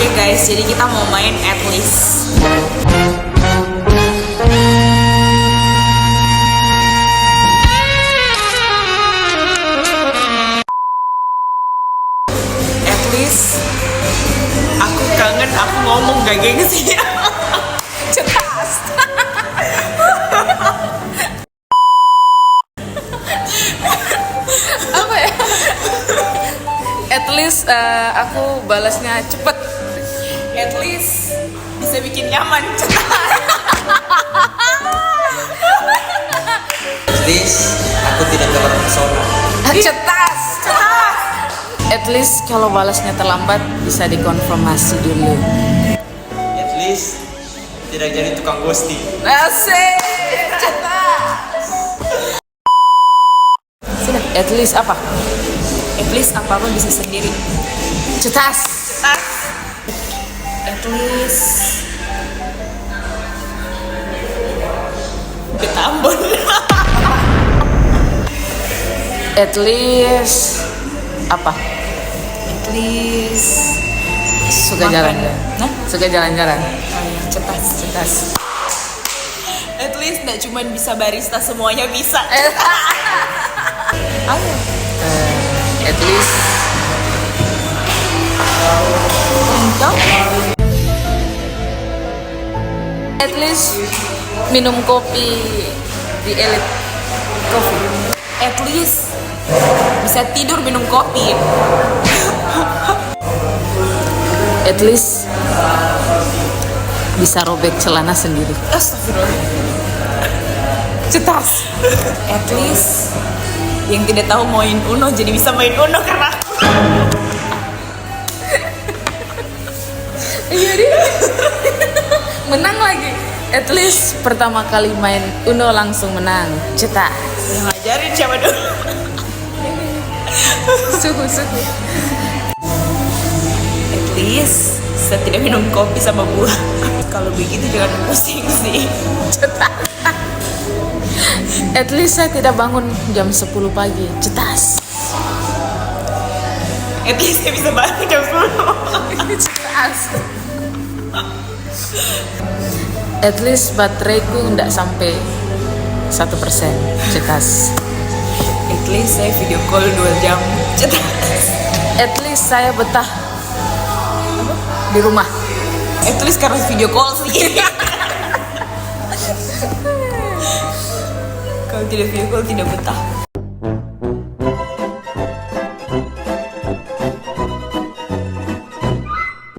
Oke guys, jadi kita mau main at least. At least aku kangen, aku ngomong gak gengsi. Cetas. Apa ya? At least aku balasnya cepet. At least bisa bikin nyaman. At least aku tidak terpesona. Cetas. At least kalau balasnya terlambat bisa dikonfirmasi dulu. At least tidak jadi tukang ghosting. Asik. Cetas. Sudah. At least apa? At least apa-apa bisa sendiri. Cetas. Cetas. At least Betambon. At least apa? At least Suka makan. jalan-jalan. Nah, Suka jalan-jalan. oh iya, cetas. Cetas. At least nggak cuma bisa barista, semuanya bisa. Ayo. At least Untuk At least minum kopi di Elite Coffee. at least bisa tidur minum kopi. At least bisa robek celana sendiri. Astagfirullah. Cetas. At least yang tidak tahu main Uno jadi bisa main Uno karena aku. Iya dia. Menang lagi. At least pertama kali main Uno langsung menang. Cetas. Yang ngajarin siapa dulu? Suhu. At least saya tidak minum kopi sama buah. Kalau begitu jangan pusing sih. Cetas. At least saya tidak bangun jam 10 pagi. Cetas. At least saya bisa bangun jam 10. Cetas. At least bateraiku nggak sampai 1%. Cetas. At least saya video call 2 jam. Cetas. At least saya betah di rumah. At least karena video call sih. Kalau tidak video call tidak betah.